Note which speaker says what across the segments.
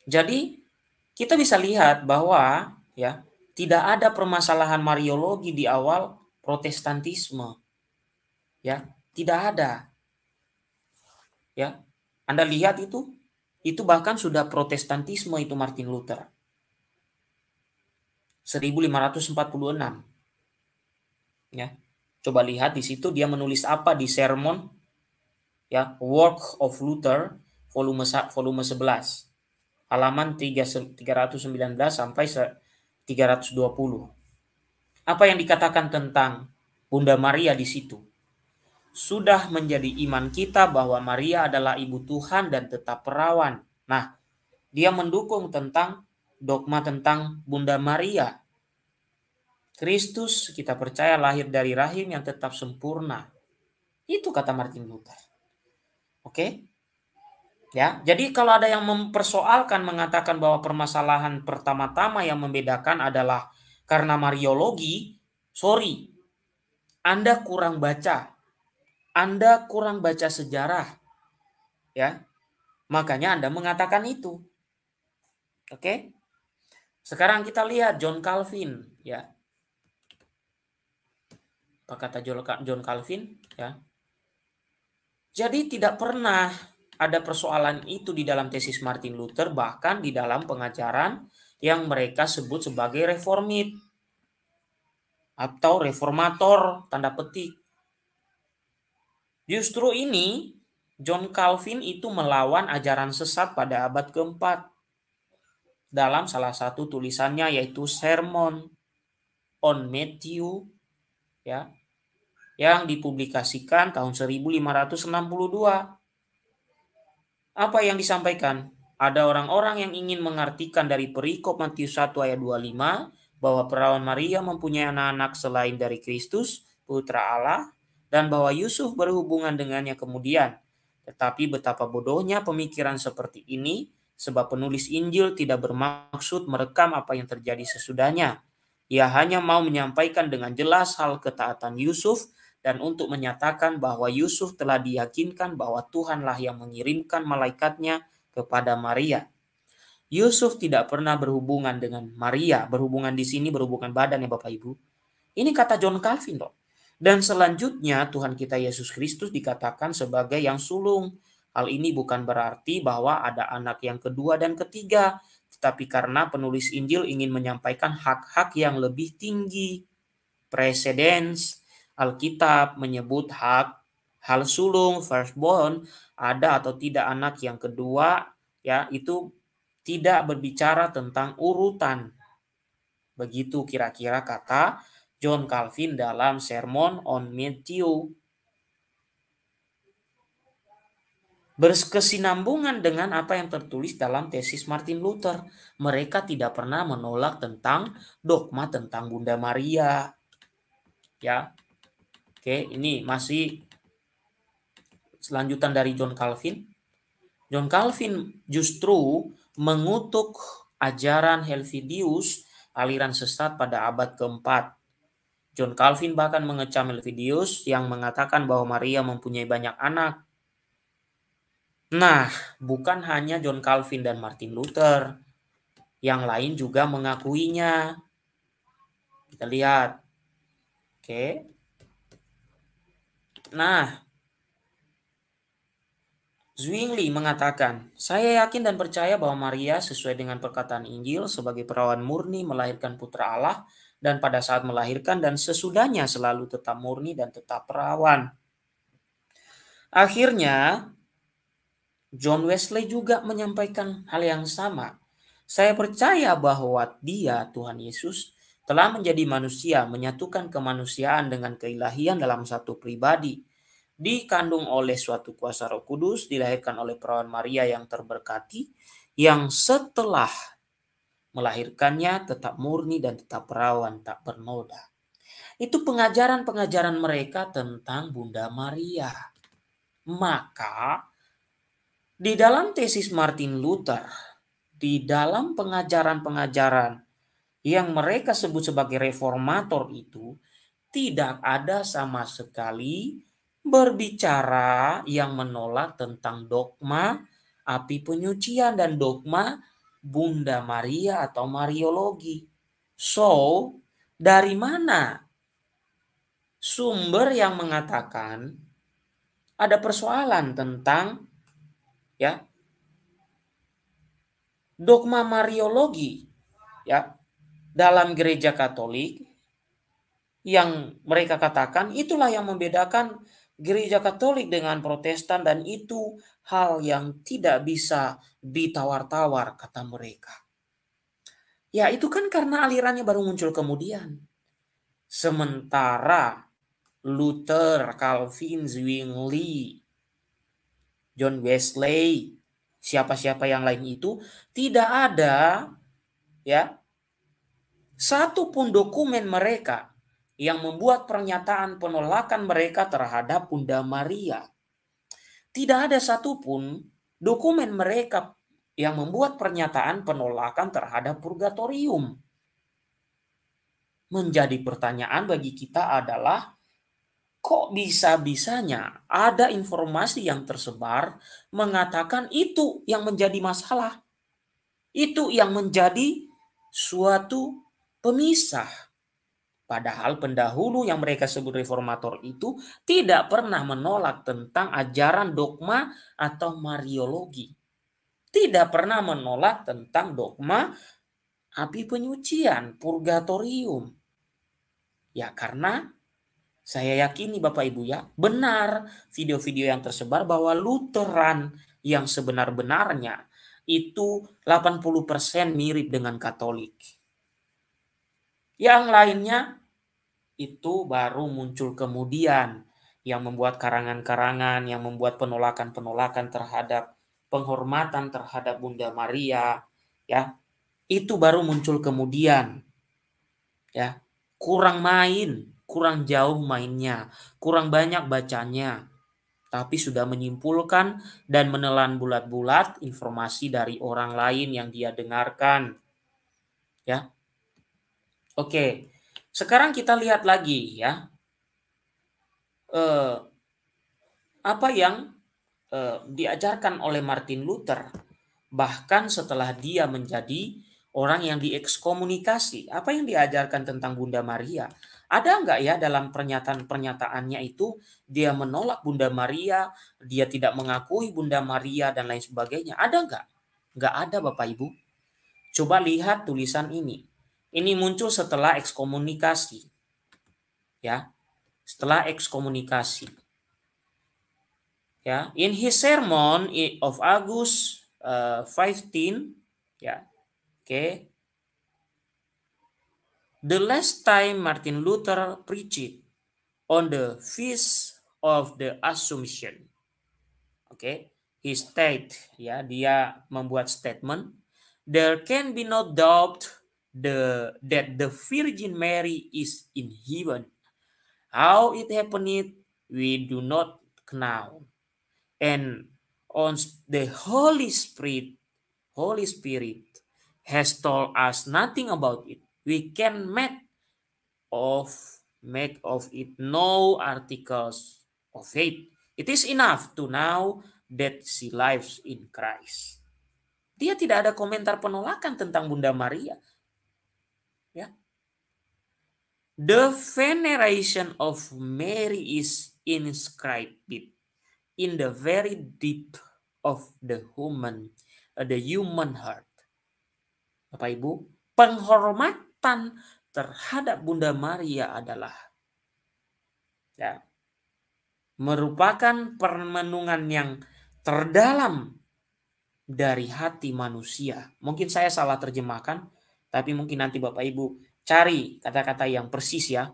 Speaker 1: Jadi kita bisa lihat bahwa ya tidak ada permasalahan Mariologi di awal Protestantisme, ya tidak ada, ya. Anda lihat itu bahkan sudah Protestantisme itu Martin Luther 1546, ya. Coba lihat di situ dia menulis apa di sermon, ya, Work of Luther volume 11 halaman 319 sampai 320. Apa yang dikatakan tentang Bunda Maria di situ? Sudah menjadi iman kita bahwa Maria adalah ibu Tuhan dan tetap perawan. Nah, dia mendukung tentang dogma tentang Bunda Maria. Kristus kita percaya lahir dari rahim yang tetap sempurna. Itu kata Martin Luther. Oke? Ya, jadi kalau ada yang mempersoalkan mengatakan bahwa permasalahan pertama-tama yang membedakan adalah karena Mariologi, sorry, Anda kurang baca. Anda kurang baca sejarah, ya. Makanya Anda mengatakan itu. Oke? Sekarang kita lihat John Calvin, ya. Apa kata John Calvin, ya. Jadi tidak pernah ada persoalan itu di dalam tesis Martin Luther, bahkan di dalam pengajaran yang mereka sebut sebagai reformit atau reformator tanda petik. Justru ini John Calvin itu melawan ajaran sesat pada abad keempat dalam salah satu tulisannya yaitu Sermon on Matthew, ya, yang dipublikasikan tahun 1562. Apa yang disampaikan? Ada orang-orang yang ingin mengartikan dari perikop Matius 1 ayat 25 bahwa perawan Maria mempunyai anak-anak selain dari Kristus, putra Allah, dan bahwa Yusuf berhubungan dengannya kemudian. Tetapi betapa bodohnya pemikiran seperti ini, sebab penulis Injil tidak bermaksud merekam apa yang terjadi sesudahnya. Ia hanya mau menyampaikan dengan jelas hal ketaatan Yusuf dan untuk menyatakan bahwa Yusuf telah diyakinkan bahwa Tuhanlah yang mengirimkan malaikatnya kepada Maria. Yusuf tidak pernah berhubungan dengan Maria. Berhubungan di sini berhubungan badan ya Bapak Ibu. Ini kata John Calvin loh. Dan selanjutnya Tuhan kita Yesus Kristus dikatakan sebagai yang sulung. Hal ini bukan berarti bahwa ada anak yang kedua dan ketiga, tetapi karena penulis Injil ingin menyampaikan hak-hak yang lebih tinggi. Precedence, Alkitab menyebut hal sulung, firstborn, ada atau tidak anak yang kedua, ya, itu tidak berbicara tentang urutan. Begitu kira-kira kata John Calvin dalam Sermon on Matthew. Berkesinambungan dengan apa yang tertulis dalam tesis Martin Luther. Mereka tidak pernah menolak tentang dogma tentang Bunda Maria. Ya. Oke, ini masih selanjutan dari John Calvin. John Calvin justru mengutuk ajaran Helvidius, aliran sesat pada abad keempat. John Calvin bahkan mengecam Helvidius yang mengatakan bahwa Maria mempunyai banyak anak. Nah, bukan hanya John Calvin dan Martin Luther, yang lain juga mengakuinya. Kita lihat. Oke. Nah, Zwingli mengatakan, saya yakin dan percaya bahwa Maria sesuai dengan perkataan Injil sebagai perawan murni melahirkan putra Allah dan pada saat melahirkan dan sesudahnya selalu tetap murni dan tetap perawan. Akhirnya, John Wesley juga menyampaikan hal yang sama. Saya percaya bahwa dia, Tuhan Yesus, telah menjadi manusia, menyatukan kemanusiaan dengan keilahian dalam satu pribadi. Dikandung oleh suatu kuasa Roh Kudus, dilahirkan oleh perawan Maria yang terberkati, yang setelah melahirkannya tetap murni dan tetap perawan, tak bernoda. Itu pengajaran-pengajaran mereka tentang Bunda Maria. Maka di dalam tesis Martin Luther, di dalam pengajaran-pengajaran yang mereka sebut sebagai reformator itu, tidak ada sama sekali berbicara yang menolak tentang dogma api penyucian dan dogma Bunda Maria atau Mariologi. So, dari mana sumber yang mengatakan ada persoalan tentang ya dogma Mariologi ya dalam gereja Katolik yang mereka katakan itulah yang membedakan gereja Katolik dengan Protestan dan itu hal yang tidak bisa ditawar-tawar kata mereka. Ya itu kan karena alirannya baru muncul kemudian. Sementara Luther, Calvin, Zwingli, John Wesley, siapa-siapa yang lain itu tidak ada ya satupun dokumen mereka yang membuat pernyataan penolakan mereka terhadap Bunda Maria. Tidak ada satupun dokumen mereka yang membuat pernyataan penolakan terhadap purgatorium. Menjadi pertanyaan bagi kita adalah, kok bisa-bisanya ada informasi yang tersebar mengatakan itu yang menjadi masalah? Itu yang menjadi suatu pemisah. Padahal pendahulu yang mereka sebut reformator itu tidak pernah menolak tentang ajaran dogma atau Mariologi. Tidak pernah menolak tentang dogma api penyucian, purgatorium. Ya karena saya yakini Bapak Ibu ya, benar video-video yang tersebar bahwa Lutheran yang sebenar-benarnya itu 80% mirip dengan Katolik. Yang lainnya itu baru muncul kemudian yang membuat karangan-karangan, yang membuat penolakan-penolakan terhadap penghormatan terhadap Bunda Maria, ya. Itu baru muncul kemudian. Ya. Kurang main, kurang jauh mainnya, kurang banyak bacanya, tapi sudah menyimpulkan dan menelan bulat-bulat informasi dari orang lain yang dia dengarkan. Ya. Oke. Sekarang kita lihat lagi ya. Apa yang diajarkan oleh Martin Luther bahkan setelah dia menjadi orang yang diekskomunikasi. Apa yang diajarkan tentang Bunda Maria? Ada nggak ya dalam pernyataan-pernyataannya itu dia menolak Bunda Maria, dia tidak mengakui Bunda Maria dan lain sebagainya? Ada nggak? Nggak ada Bapak Ibu. Coba lihat tulisan ini. Ini muncul setelah ekskomunikasi. Ya, setelah ekskomunikasi. Ya, in his sermon of August 15, ya, okay. The last time Martin Luther preached on the feast of the Assumption, okay, he state, ya, dia membuat statement, there can be no doubt that the Virgin Mary is in heaven. How it happened, we do not know. And on the Holy Spirit has told us nothing about it. We can make of it no articles of faith. It is enough to know that she lives in Christ. Dia tidak ada komentar penolakan tentang Bunda Maria. Ya. The veneration of Mary is inscribed in the very deep of the human heart. Bapak Ibu, penghormatan terhadap Bunda Maria adalah ya, merupakan permenungan yang terdalam dari hati manusia. Mungkin saya salah terjemahkan, tapi mungkin nanti Bapak Ibu cari kata-kata yang persis ya.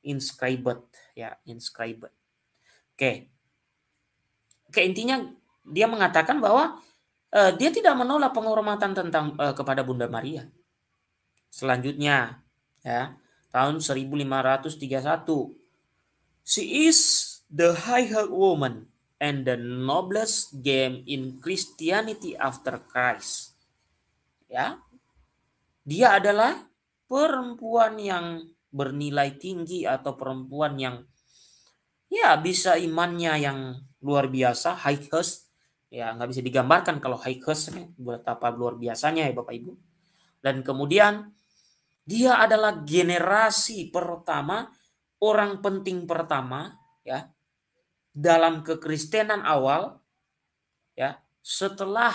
Speaker 1: Inscribed ya, inscribed. Oke, intinya dia mengatakan bahwa dia tidak menolak penghormatan tentang kepada Bunda Maria. Selanjutnya ya, tahun 1531. She is the higher woman and the noblest gem in Christianity after Christ. Ya. Dia adalah perempuan yang bernilai tinggi atau perempuan yang ya bisa imannya yang luar biasa, highest Ya, nggak bisa digambarkan kalau Heikes betapa luar biasanya ya Bapak Ibu. Dan kemudian dia adalah generasi pertama, orang penting pertama ya dalam kekristenan awal ya setelah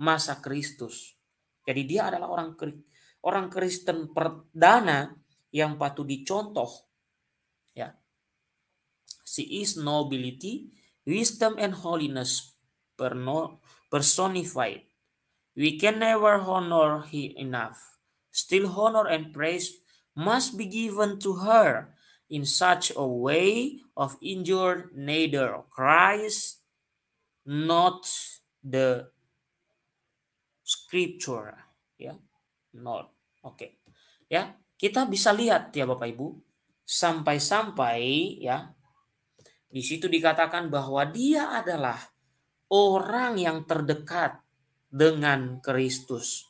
Speaker 1: masa Kristus. Jadi dia adalah orang Kristen perdana yang patut dicontoh ya. She is nobility, wisdom and holiness personified. We can never honor her enough. Still honor and praise must be given to her in such a way of injured neither Christ not the scripture ya not oke. Ya kita bisa lihat ya Bapak Ibu sampai-sampai ya di situ dikatakan bahwa dia adalah orang yang terdekat dengan Kristus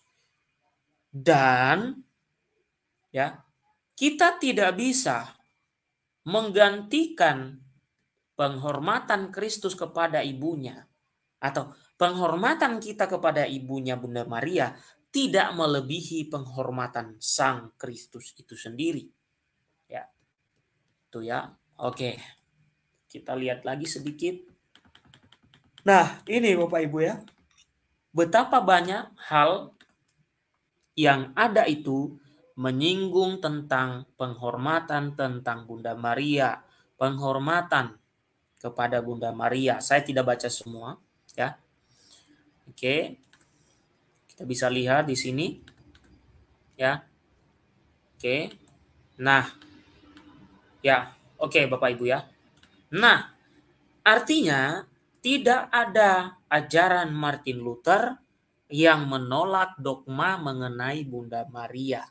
Speaker 1: dan ya kita tidak bisa menggantikan penghormatan Kristus kepada ibunya atau penghormatan kita kepada ibunya Bunda Maria tidak melebihi penghormatan Sang Kristus itu sendiri. Ya. Itu ya. Oke. Kita lihat lagi sedikit. Nah, ini Bapak Ibu ya. Betapa banyak hal yang ada itu menyinggung tentang penghormatan tentang Bunda Maria, penghormatan kepada Bunda Maria. Saya tidak baca semua ya. Oke. Kita bisa lihat di sini. Ya. Oke. Nah. Ya, oke Bapak Ibu ya. Nah, artinya tidak ada ajaran Martin Luther yang menolak dogma mengenai Bunda Maria.